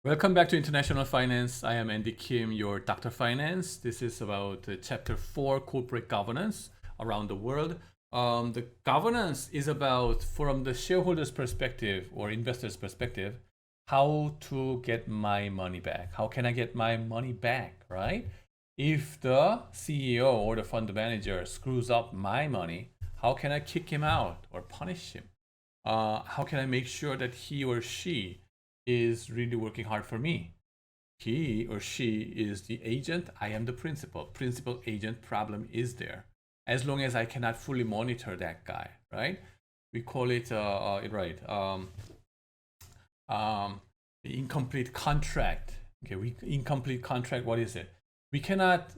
Welcome back to International Finance. I am Andy Kim, your Dr. Finance. This is about Chapter 4, Corporate Governance around the world. The governance is about, from the shareholder's perspective or investor's perspective, how to get my money back. How can I get my money back, right? If the CEO or the fund manager screws up my money, how can I kick him out or punish him? How can I make sure that he or she is really working hard for me? He or she is the agent, I am the principal. Principal agent problem is there. As long as I cannot fully monitor that guy, right? We call it, incomplete contract. Okay, incomplete contract, what is it? We cannot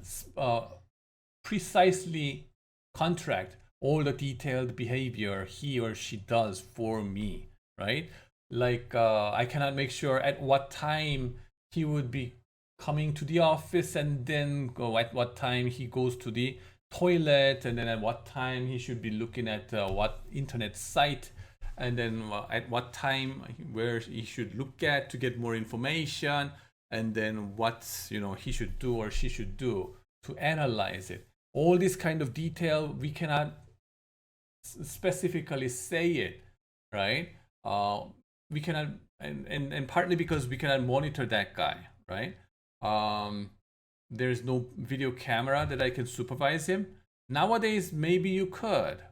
precisely contract all the detailed behavior he or she does for me, right? Like I cannot make sure at what time he would be coming to the office, and then go at what time he goes to the toilet, and then at what time he should be looking at what internet site, and then at what time where he should look at to get more information, and then what he should do or she should do to analyze it. All this kind of detail we cannot specifically say it, right? We cannot, and partly because we cannot monitor that guy, right? There's no video camera that I can supervise him. Nowadays, maybe you could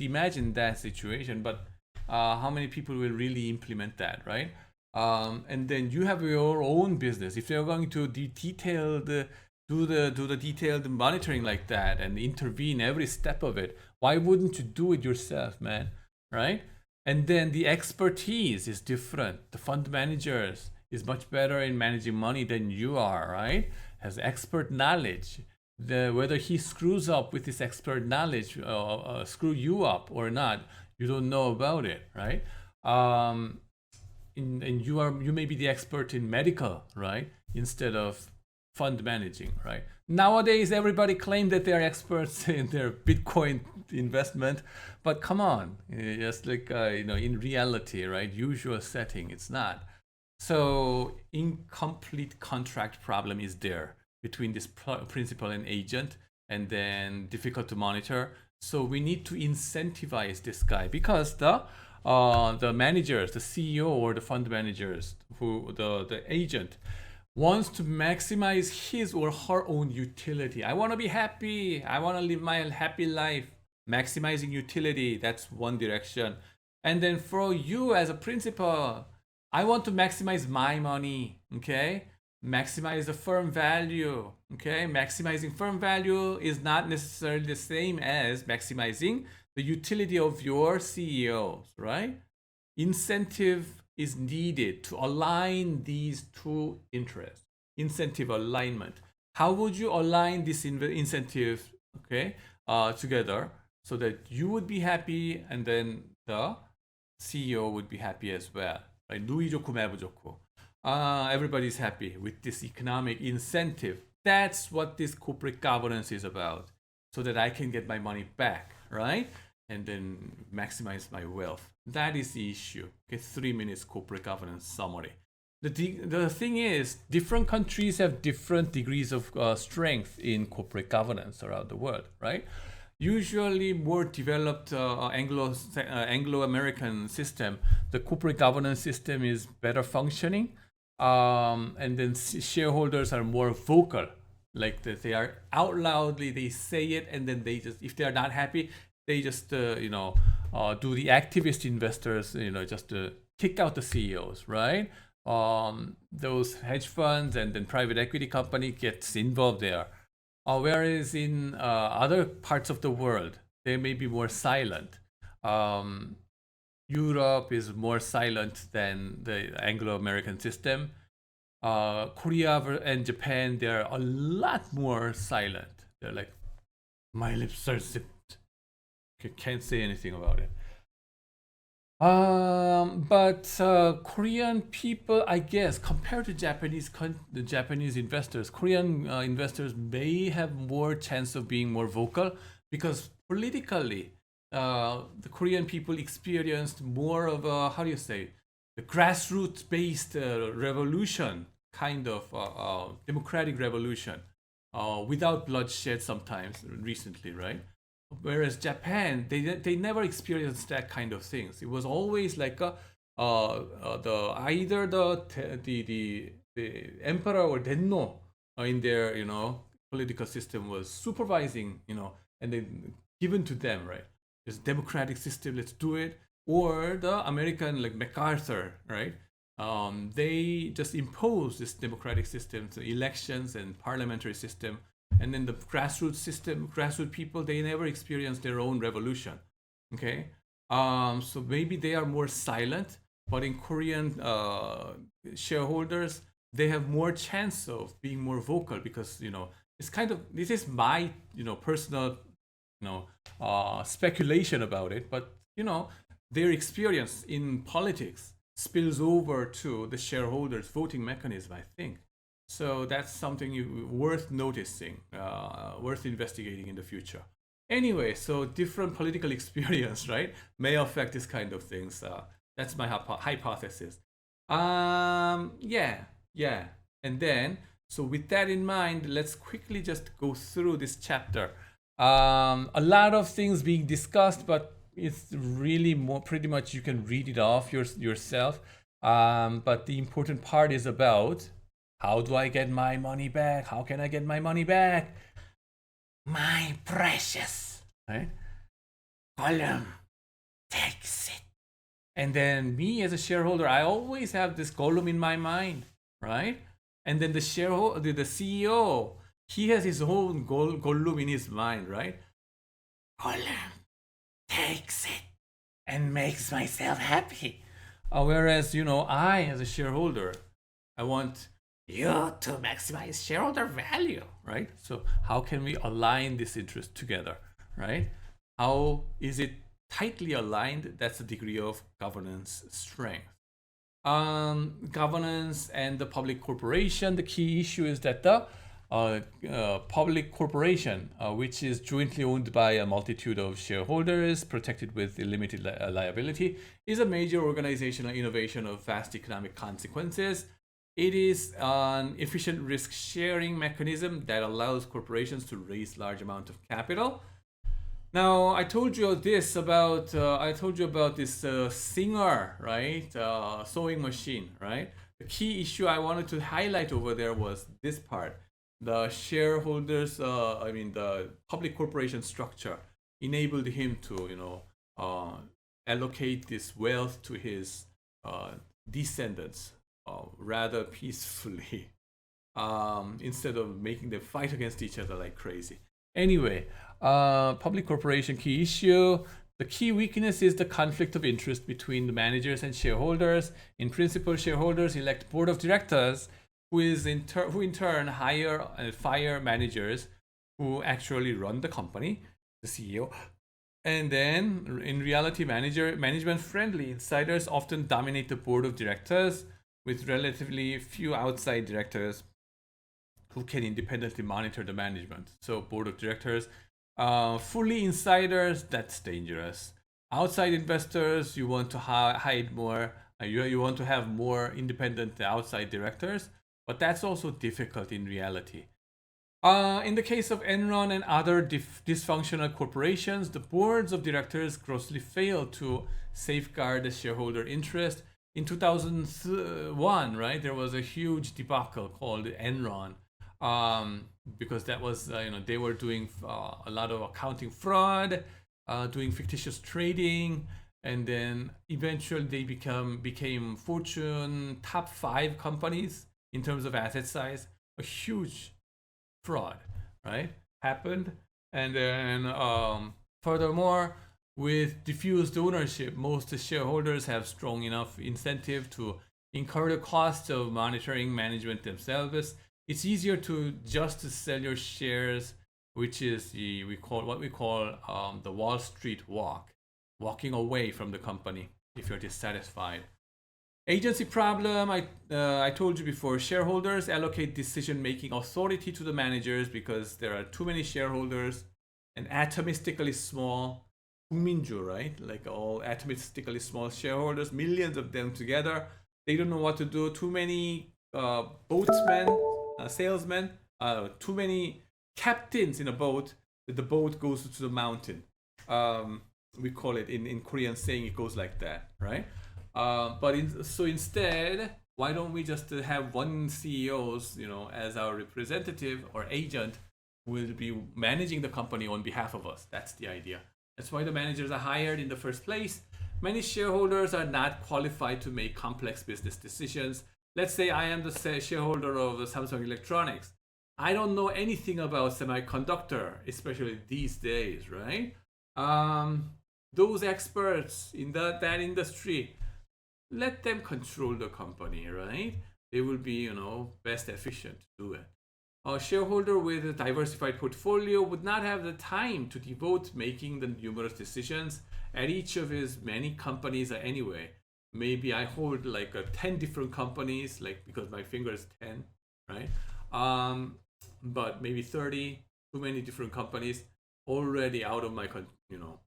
imagine that situation, but how many people will really implement that, right? And then you have your own business. If you're going to do the detailed monitoring like that and intervene every step of it, why wouldn't you do it yourself, man? Right? And then the expertise is different. The fund managers is much better in managing money than you are, right? Has expert knowledge. Whether he screws up with his expert knowledge, screw you up or not, you don't know about it, right? And you may be the expert in medical, right? Instead of fund managing, right? Nowadays, everybody claims that they're experts in their Bitcoin investment, but come on, just like in reality, right? Usual setting, it's not. So incomplete contract problem is there between this principal and agent, and then difficult to monitor. So we need to incentivize this guy, because the managers, the CEO or the fund managers, the agent wants to maximize his or her own utility. I want to be happy. I want to live my happy life. Maximizing utility, that's one direction. And then for you as a principal, I want to maximize my money, okay? Maximize the firm value, okay? Maximizing firm value is not necessarily the same as maximizing the utility of your CEOs, right? Incentive is needed to align these two interests. Incentive alignment. How would you align this incentive, okay, together so that you would be happy and then the CEO would be happy as well, right? 누이 좋고 매부 좋고. Everybody's happy with this economic incentive. That's what this corporate governance is about, so that I can get my money back, right? And then maximize my wealth. That is the issue. Okay, 3 minutes corporate governance summary. The thing is, different countries have different degrees of strength in corporate governance around the world, right? Usually more developed Anglo-American system, the corporate governance system is better functioning, and then shareholders are more vocal, like that they are out loudly, they say it, and then they just, if they are not happy, they just do the activist investors, just kick out the CEOs, right? Those hedge funds and then private equity company gets involved there. Whereas in other parts of the world, they may be more silent. Europe is more silent than the Anglo-American system. Korea and Japan, they're a lot more silent. They're like, my lips are zipped. Can't say anything about it. But Korean people, I guess, compared to the Japanese investors, Korean investors may have more chance of being more vocal, because politically, the Korean people experienced more of a, how do you say, the grassroots-based revolution, kind of democratic revolution, without bloodshed sometimes recently, right? Whereas Japan, they never experienced that kind of things. It was always like the either the emperor or denno in their political system was supervising, and then given to them, right? This democratic system, let's do it. Or the American, like MacArthur, right? They just impose this democratic system, so elections and parliamentary system, and then the grassroots system, grassroots people, they never experienced their own revolution. Okay, so maybe they are more silent, but in Korean shareholders, they have more chance of being more vocal because it's kind of, this is my personal speculation about it, but their experience in politics spills over to the shareholders voting mechanism, I think. So that's something worth noticing, worth investigating in the future. Anyway, so different political experience, right, may affect this kind of things. That's my hypothesis. Yeah. And then, so with that in mind, let's quickly just go through this chapter. A lot of things being discussed, but it's really more pretty much you can read it off yourself. But the important part is about how do I get my money back? How can I get my money back? My precious, right? Column takes it. And then me as a shareholder, I always have this column in my mind, right? And then the shareholder, the CEO, he has his own column in his mind, right? Column takes it and makes myself happy. Whereas, I as a shareholder, I want you to maximize shareholder value, right? So how can we align this interest together, right? How is it tightly aligned? That's the degree of governance strength. Governance and the public corporation, the key issue is that the public corporation, which is jointly owned by a multitude of shareholders, protected with limited liability, is a major organizational innovation of vast economic consequences. It is an efficient risk-sharing mechanism that allows corporations to raise large amounts of capital. Now, I told you about this Singer, right? Sewing machine, right? The key issue I wanted to highlight over there was this part. The shareholders, the public corporation structure enabled him to, allocate this wealth to his descendants rather peacefully, instead of making them fight against each other like crazy. Anyway, public corporation key issue. The key weakness is the conflict of interest between the managers and shareholders. In principle, shareholders elect board of directors who in turn hire and fire managers who actually run the company, the CEO. And then, in reality, management-friendly insiders often dominate the board of directors, with relatively few outside directors who can independently monitor the management. So, board of directors, fully insiders, that's dangerous. Outside investors, you want to hide more. You want to have more independent outside directors, but that's also difficult in reality. In the case of Enron and other dysfunctional corporations, the boards of directors grossly fail to safeguard the shareholder interest. In 2001, right, there was a huge debacle called Enron, because that was, they were doing a lot of accounting fraud, doing fictitious trading, and then eventually they became Fortune top 5 companies in terms of asset size. A huge fraud, right, happened. And then furthermore, with diffused ownership, most shareholders have strong enough incentive to incur the cost of monitoring management themselves. It's easier to just sell your shares, which is what we call the Wall Street walk, walking away from the company if you're dissatisfied. Agency problem, I told you before, shareholders allocate decision-making authority to the managers because there are too many shareholders and atomistically small. 국민주, right? Like all atomistically small shareholders, millions of them together. They don't know what to do. Too many boatsmen, salesmen, too many captains in a boat. That the boat goes to the mountain. We call it in Korean saying it goes like that, right? So instead, why don't we just have one CEOs, as our representative or agent, will be managing the company on behalf of us. That's the idea. That's why the managers are hired in the first place. Many shareholders are not qualified to make complex business decisions. Let's say I am the shareholder of Samsung Electronics. I don't know anything about semiconductor, especially these days, right? Those experts in that industry, let them control the company, right? They will be, best efficient to do it. A shareholder with a diversified portfolio would not have the time to devote making the numerous decisions at each of his many companies anyway. Maybe I hold like 10 different companies, like because my finger is 10, right? But maybe 30, too many different companies already out of my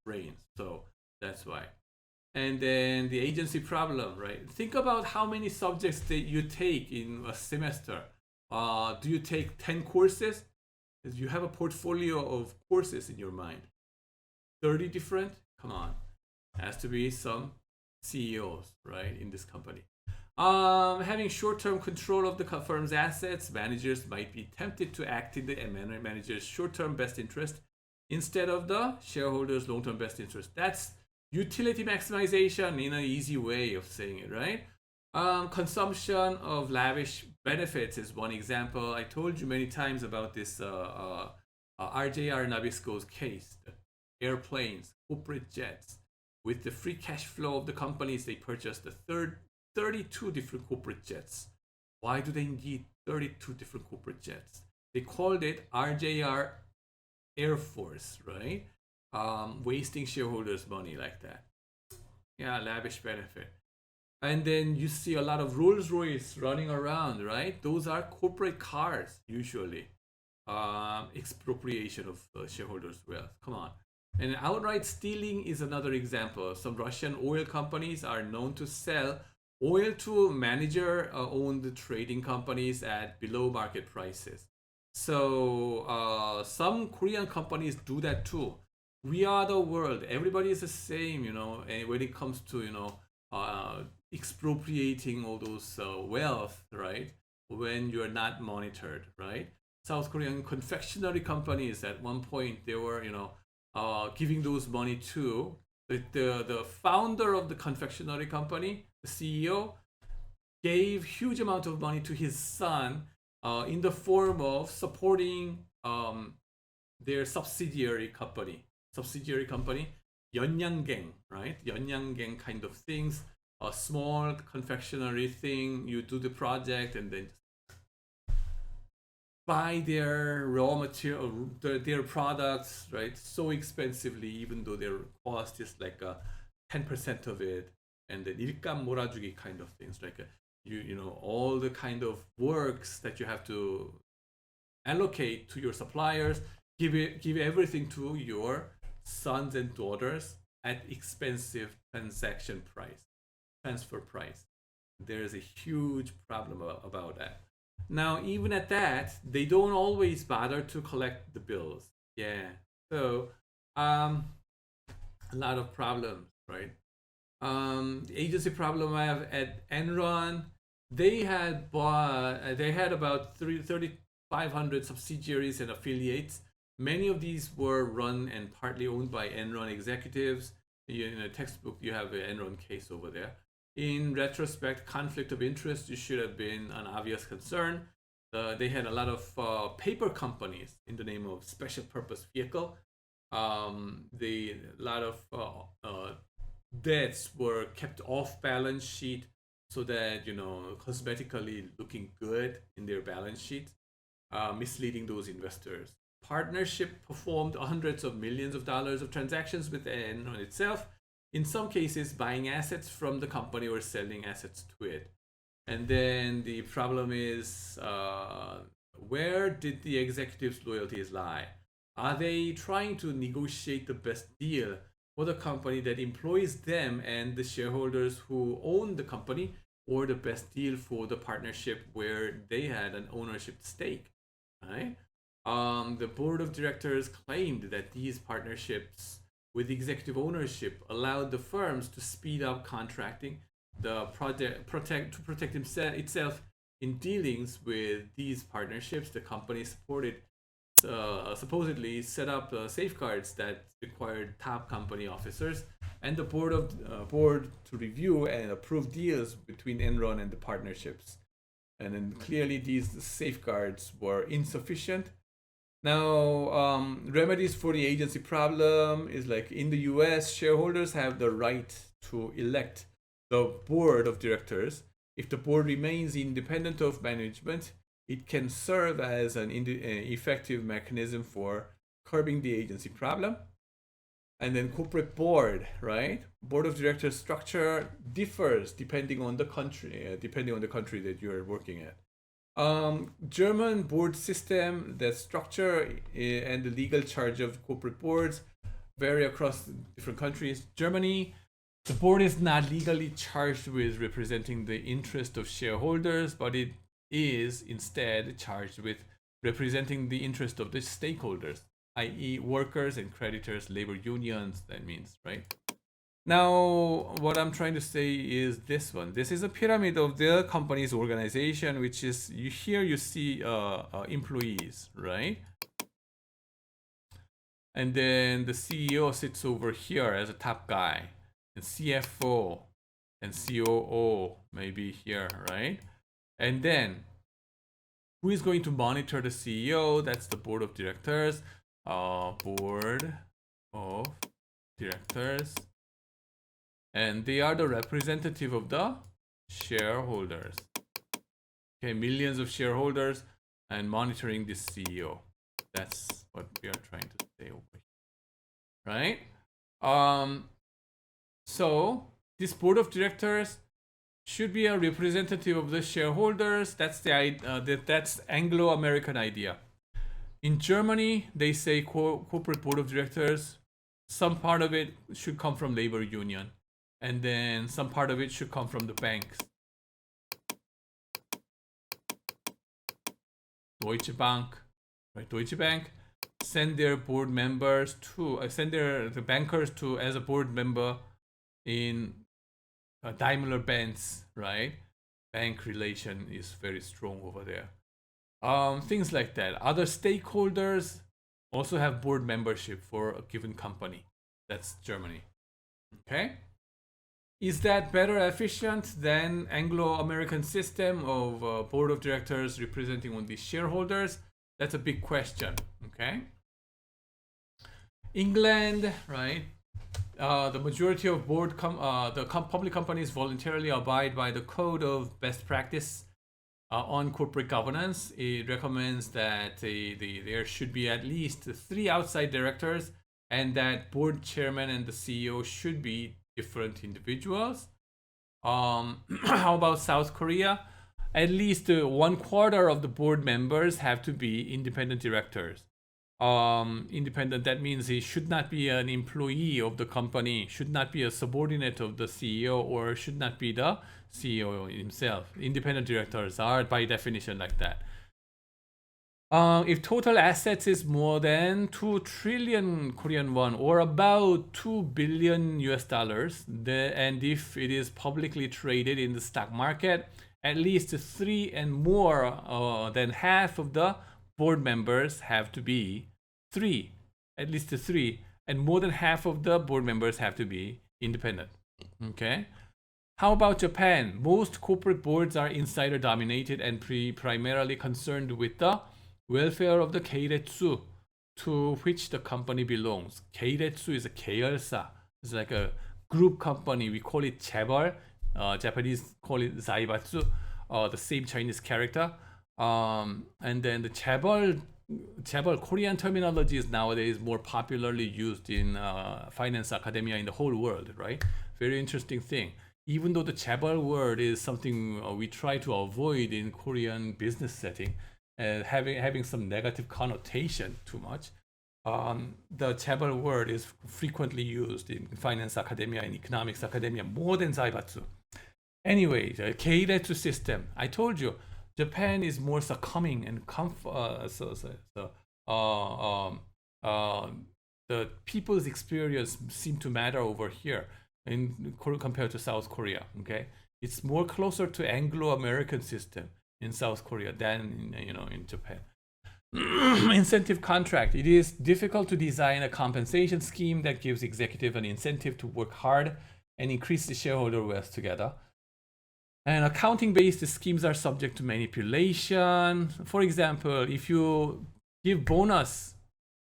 brain. So that's why. And then the agency problem, right? Think about how many subjects that you take in a semester. Do you take 10 courses? You have a portfolio of courses in your mind. 30 different? Come on. Has to be some CEOs, right, in this company. Having short-term control of the firm's assets, managers might be tempted to act in the manager's short-term best interest instead of the shareholders' long-term best interest. That's utility maximization in an easy way of saying it, right? Consumption of lavish benefits is one example. I told you many times about this RJR Nabisco's case. The airplanes, corporate jets. With the free cash flow of the companies, they purchased 32 different corporate jets. Why do they need 32 different corporate jets? They called it RJR Air Force, right? Wasting shareholders' money like that. Yeah, lavish benefit. And then you see a lot of Rolls Royce running around, right? Those are corporate cars, usually. Expropriation of shareholders' wealth. Come on. And outright stealing is another example. Some Russian oil companies are known to sell oil to manager-owned trading companies at below market prices. So some Korean companies do that too. We are the world. Everybody is the same, and when it comes to, expropriating all those wealth, right? When you're not monitored, right? South Korean confectionery companies at one point, they were, giving those money to the founder of the confectionery company, the CEO, gave huge amount of money to his son in the form of supporting their subsidiary company, Yeonyangang, right? Yeonyangang kind of things, a small confectionery thing. You do the project and then buy their raw material, their products, right? So expensively, even though their cost is like 10% of it, and then 일감 몰아주기 kind of things, like all the kind of works that you have to allocate to your suppliers, give everything to your sons and daughters at expensive transfer price. There's a huge problem about that. Now, even at that, they don't always bother to collect the bills. Yeah. So, a lot of problems, right? The agency problem I have at Enron, they had about 3,500 subsidiaries and affiliates. Many of these were run and partly owned by Enron executives. In a textbook, you have an Enron case over there. In retrospect, conflict of interest should have been an obvious concern. They had a lot of paper companies in the name of special purpose vehicle. A lot of debts were kept off balance sheet so that, cosmetically looking good in their balance sheet, misleading those investors. Partnership performed hundreds of millions of dollars of transactions with Enron itself, in some cases buying assets from the company or selling assets to it. And then the problem is, where did the executives' loyalties lie? Are they trying to negotiate the best deal for the company that employs them and the shareholders who own the company, or the best deal for the partnership where they had an ownership stake, right? The board of directors claimed that these partnerships with executive ownership allowed the firms to speed up contracting, the project to protect itself in dealings with these partnerships. The company supposedly set up safeguards that required top company officers and the board to review and approve deals between Enron and the partnerships. And then clearly these safeguards were insufficient. Now, remedies for the agency problem is like in the US, shareholders have the right to elect the board of directors. If the board remains independent of management, it can serve as an effective mechanism for curbing the agency problem. And then corporate board, right? Board of directors structure differs depending on the country, that you're working at. German board system, the structure and the legal charge of corporate boards vary across different countries. Germany, the board is not legally charged with representing the interest of shareholders, but it is instead charged with representing the interest of the stakeholders, i.e. workers and creditors, labor unions, that means, right? Now, what I'm trying to say is this one. This is a pyramid of the company's organization, which is, here you see employees, right? And then the CEO sits over here as a top guy, and CFO and COO maybe here, right? And then who is going to monitor the CEO? That's the board of directors. Board of directors. And they are the representative of the shareholders. Okay, millions of shareholders and monitoring the CEO. That's what we are trying to say over here, right? So this board of directors should be a representative of the shareholders. That's that's Anglo-American idea. In Germany, they say corporate board of directors. Some part of it should come from labor union, and then some part of it should come from the banks. Deutsche Bank, right? Deutsche Bank send their board members to the bankers to as a board member in Daimler-Benz, right? Bank relation is very strong over there. Things like that. Other stakeholders also have board membership for a given company. That's Germany. Okay. Is that better efficient than Anglo-American system of board of directors representing only shareholders? That's a big question. Okay. England, right? The majority of public companies voluntarily abide by the code of best practice on corporate governance. It recommends that there should be at least 3 outside directors, and that board chairman and the CEO should be different individuals. How about South Korea? At least 1/4 of the board members have to be independent directors. Independent, that means he should not be an employee of the company, should not be a subordinate of the CEO, or should not be the CEO himself. Independent directors are by definition like that. If total assets is more than 2 trillion Korean won, or about $2 billion US, and if it is publicly traded in the stock market, at least 3 and more than half of the board members have to be at least 3, and more than half of the board members have to be independent. Okay. How about Japan? Most corporate boards are insider dominated and primarily concerned with the welfare of the keiretsu to which the company belongs. Keiretsu is a keiersa. It's like a group company. We call it 재벌. Japanese call it zaibatsu. The same Chinese character. And then the 재벌 Korean terminology is nowadays more popularly used in finance academia in the whole world, right? Very interesting thing. Even though the 재벌 word is something we try to avoid in Korean business setting, having some negative connotation too much, the Jebel word is frequently used in finance academia and economics academia more than Zaibatsu. Anyway, the Keiretsu system. I told you, Japan is more succumbing and the people's experience seem to matter over here compared to South Korea. Okay, it's more closer to Anglo-American system in South Korea than in Japan. Incentive contract. It is difficult to design a compensation scheme that gives executive an incentive to work hard and increase the shareholder wealth together. And accounting-based schemes are subject to manipulation. For example, if you give bonus,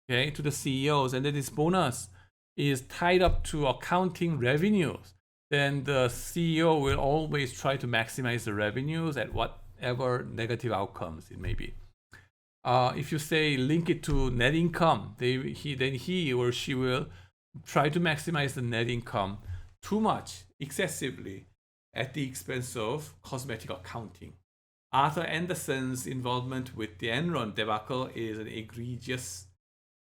okay, to the CEOs, and then this bonus is tied up to accounting revenues, then the CEO will always try to maximize the revenues at whatever negative outcomes it may be. If you say link it to net income, then he or she will try to maximize the net income too much, excessively, at the expense of cosmetic accounting. Arthur Andersen's involvement with the Enron debacle is an egregious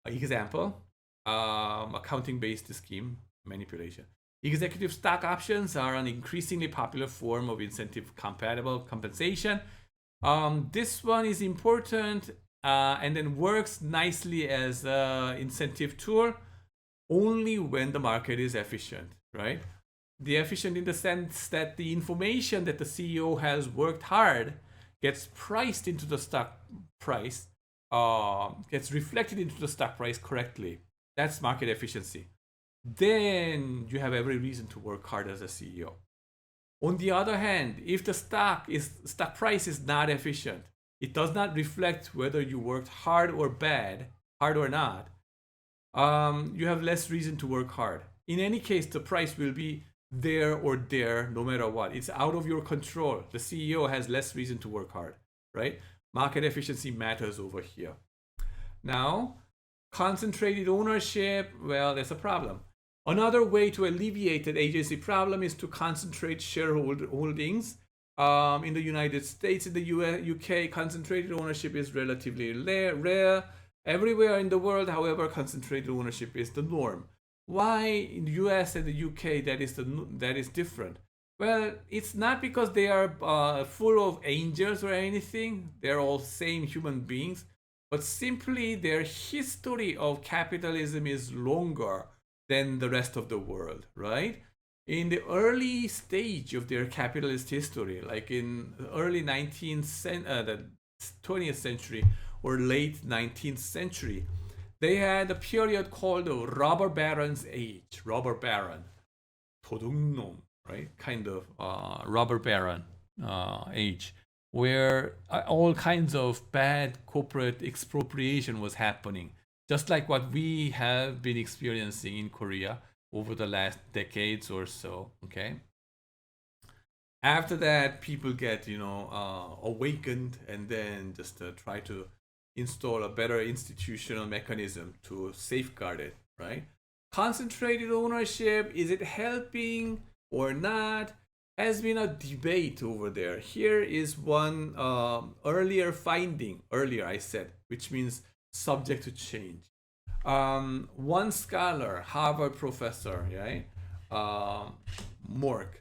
example. Accounting-based scheme manipulation. Executive stock options are an increasingly popular form of incentive-compatible compensation. This one is important and then works nicely as an incentive tool only when the market is efficient, right? The efficient in the sense that the information that the CEO has worked hard gets priced into the stock price, gets reflected into the stock price correctly. That's market efficiency. Then you have every reason to work hard as a CEO. On the other hand, if the stock price is not efficient, it does not reflect whether you worked hard or not, you have less reason to work hard. In any case, the price will be there no matter what. It's out of your control. The CEO has less reason to work hard, right? Market efficiency matters over here. Now, concentrated ownership, well, there's a problem. Another way to alleviate the agency problem is to concentrate shareholdings. In the United States, in the UK, concentrated ownership is relatively rare. Everywhere in the world, however, concentrated ownership is the norm. Why in the US and the UK that is different? Well, it's not because they are full of angels or anything. They're all same human beings, but simply their history of capitalism is longer than the rest of the world, right? In the early stage of their capitalist history, like in the early 20th century or late 19th century, they had a period called the robber baron's age. Robber baron, 도둑놈, right? Kind of robber baron age, where all kinds of bad corporate expropriation was happening, just like what we have been experiencing in Korea over the last decades or so. Okay. After that, people get awakened and then just try to install a better institutional mechanism to safeguard it, right? Concentrated ownership, is it helping or not, has been a debate over there. Here is one earlier I said, which means subject to change. One scholar, Harvard professor, right? Mork,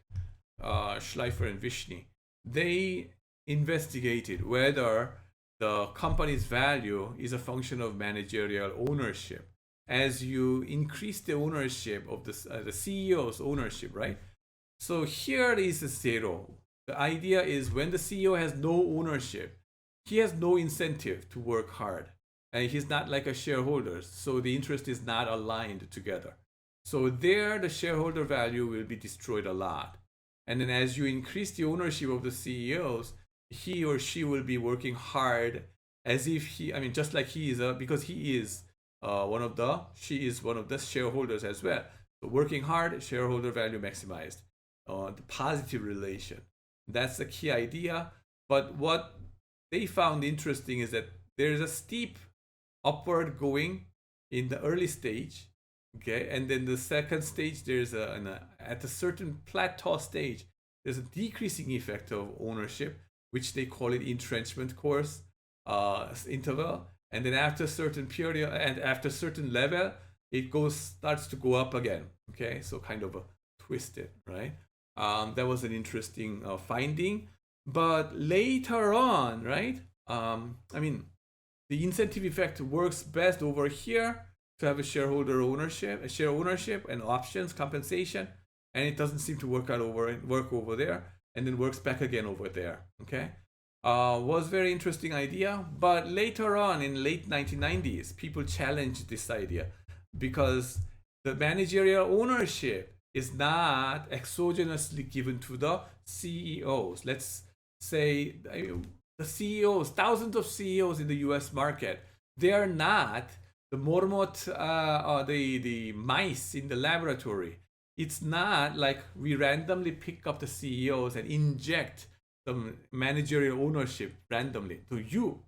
Schleifer and Vishny, they investigated whether the company's value is a function of managerial ownership. As you increase the ownership of the CEO's ownership, right? So here is a zero. The idea is when the CEO has no ownership, he has no incentive to work hard. And he's not like a shareholder, so the interest is not aligned together. So there, the shareholder value will be destroyed a lot. And then as you increase the ownership of the CEOs, he or she will be working hard as if just like he is because he is she is one of the shareholders as well. So working hard, shareholder value maximized, the positive relation. That's the key idea. But what they found interesting is that there is a steep upward going in the early stage, okay, and then the second stage there's at a certain plateau stage there's a decreasing effect of ownership, which they call it entrenchment course interval, and then after a certain period and after a certain level, it starts to go up again. Okay, so kind of a twisted, right? That was an interesting finding. But later on, right? I mean, the incentive effect works best over here to have a share ownership, and options compensation, and it doesn't seem to work over there, and then works back again over there. Okay, was very interesting idea, but later on in late 1990s, people challenged this idea because the managerial ownership is not exogenously given to the CEOs. Let's say the CEOs, thousands of CEOs in the US market, they are not the marmot, the mice in the laboratory. It's not like we randomly pick up the CEOs and inject some managerial ownership randomly to you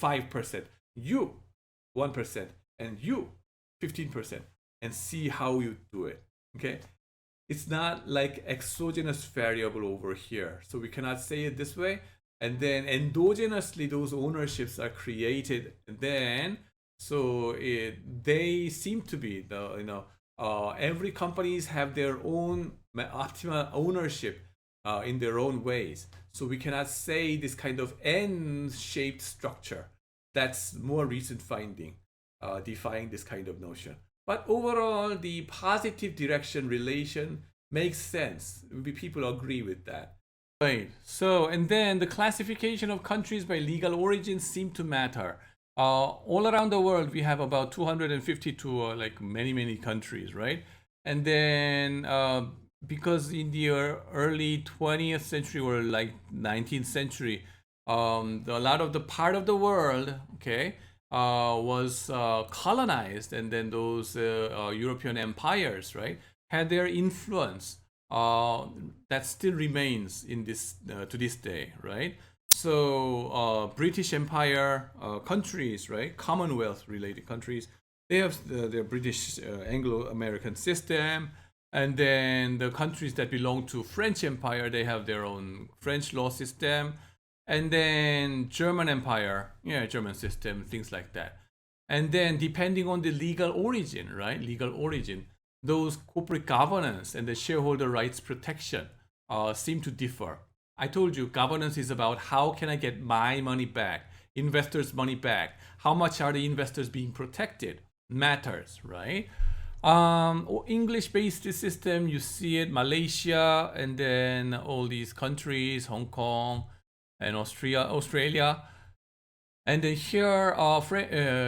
5%, you 1%, and you 15%, and see how you do it. Okay, it's not like exogenous variable over here, so we cannot say it this way. And then endogenously those ownerships are created, and then so they seem to be the every companies have their own optimal ownership in their own ways. So we cannot say this kind of N-shaped structure. That's more recent finding defying this kind of notion. But overall, the positive direction relation makes sense. People agree with that. Right. So, and then the classification of countries by legal origin seem to matter. All around the world, we have about 252, like many countries, right? And then because in the early 20th century or like 19th century, a lot of the part of the world, okay, was colonized, and then those European empires, right, had their influence that still remains in this to this day, right? So British Empire countries, right, Commonwealth related countries, they have their British Anglo-American system, and then the countries that belong to French Empire, they have their own French law system, and then German Empire, German system, things like that. And then depending on the legal origin, right, those corporate governance and the shareholder rights protection seem to differ. I told you governance is about how can I get my money back, investors' money back, how much are the investors being protected, matters, right? English-based system, you see it, Malaysia, and then all these countries, Hong Kong and Australia. And then here,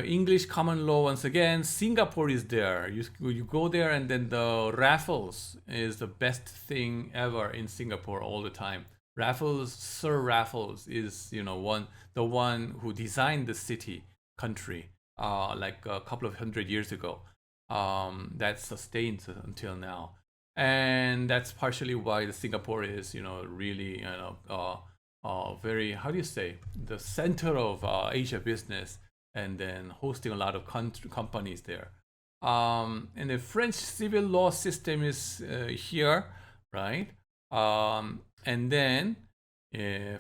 English common law once again. Singapore is there. You go there, and then the Raffles is the best thing ever in Singapore all the time. Raffles, Sir Raffles is the one who designed the city country like a couple of 100 years ago. That sustains until now, and that's partially why the Singapore is really very, how do you say, the center of Asia business, and then hosting a lot of companies there. And the French civil law system is here, right? And then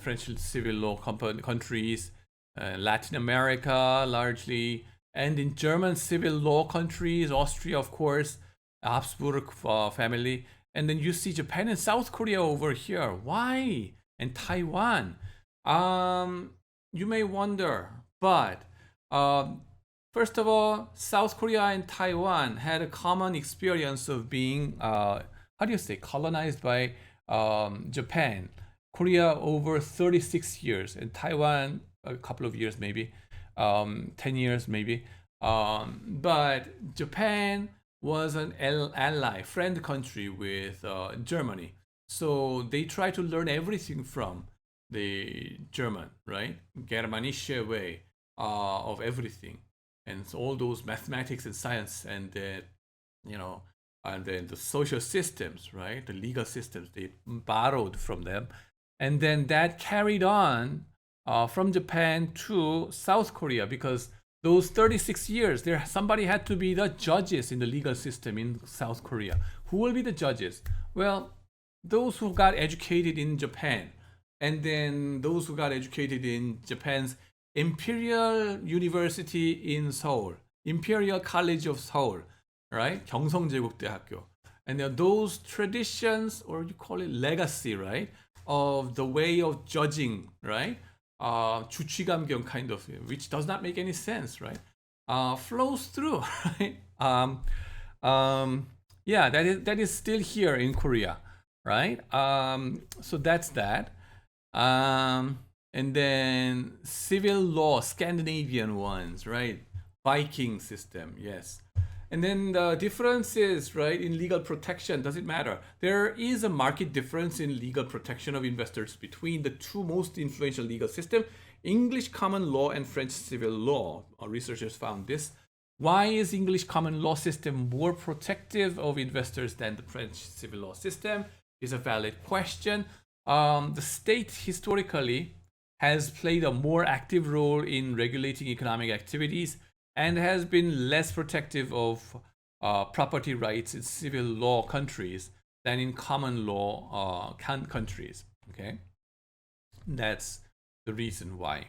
French civil law countries, Latin America largely, and in German civil law countries, Austria, of course, Habsburg family, and then you see Japan and South Korea over here. Why? And Taiwan. You may wonder, but first of all, South Korea and Taiwan had a common experience of being, colonized by Japan. Korea over 36 years, and Taiwan a couple of years maybe, 10 years maybe. But Japan was an ally, friend country with Germany. So they try to learn everything from the German, right? Germanische way of everything. And so all those mathematics and science, and and then the social systems, right? The legal systems, they borrowed from them. And then that carried on from Japan to South Korea, because those 36 years, somebody had to be the judges in the legal system in South Korea. Who will be the judges? Well, those who got educated in Japan, and then those who got educated in Japan's Imperial University in Seoul, Imperial College of Seoul, right? 경성제국대학교. And those traditions, or you call it legacy, right? Of the way of judging, right? 주치감경 kind of, which does not make any sense, right? Flows through, right? Yeah, that is still here in Korea, right? So that's that. And then civil law, Scandinavian ones, right? Viking system, yes. And then the differences, right, in legal protection, does it matter? There is a marked difference in legal protection of investors between the two most influential legal systems, English common law and French civil law. Our researchers found this. Why is English common law system more protective of investors than the French civil law system? Is a valid question. The state historically has played a more active role in regulating economic activities and has been less protective of property rights in civil law countries than in common law countries. Okay, that's the reason why.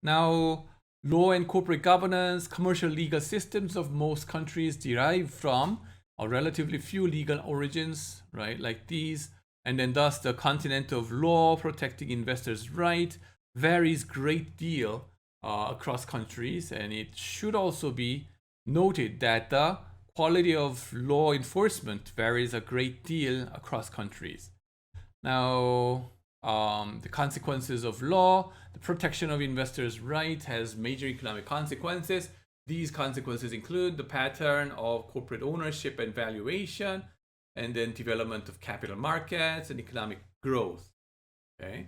Now, law and corporate governance, commercial legal systems of most countries derive from a relatively few legal origins, right, like these, and then thus the content of law protecting investors' right varies great deal across countries, and it should also be noted that the quality of law enforcement varies a great deal across countries. Now, the consequences of law, the protection of investors' rights has major economic consequences. These consequences include the pattern of corporate ownership and valuation, and then development of capital markets and economic growth. Okay.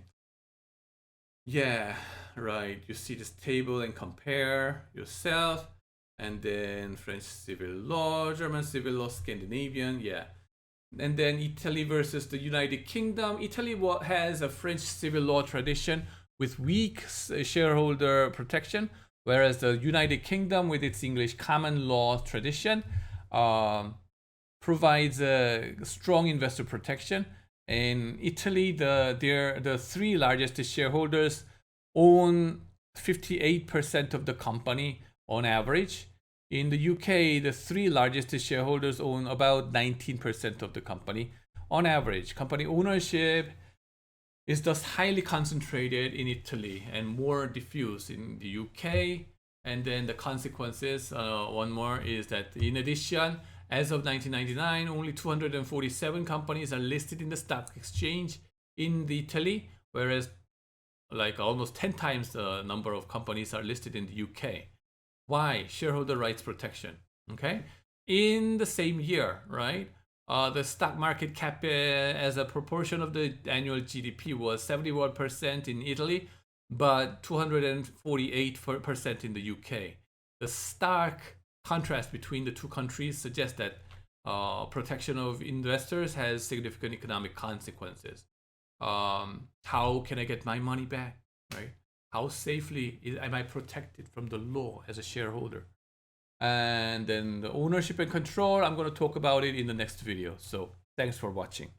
Yeah, right. You see this table and compare yourself, and then French civil law, German civil law, Scandinavian, yeah. And then Italy versus the United Kingdom. Italy has a French civil law tradition with weak shareholder protection, whereas the United Kingdom, with its English common law tradition, provides a strong investor protection. In Italy, the three largest shareholders own 58% of the company on average. In the UK, the three largest shareholders own about 19% of the company on average. Company ownership is thus highly concentrated in Italy and more diffuse in the UK. And then the consequences, one more, is that in addition, as of 1999, only 247 companies are listed in the stock exchange in Italy, whereas like almost 10 times the number of companies are listed in the UK. Why? Shareholder rights protection. Okay. In the same year, right? The stock market cap as a proportion of the annual GDP was 71% in Italy, but 248% in the UK. The stark contrast between the two countries suggests that protection of investors has significant economic consequences. How can I get my money back, right? How safely am I protected from the law as a shareholder? And then the ownership and control, I'm going to talk about it in the next video. So thanks for watching.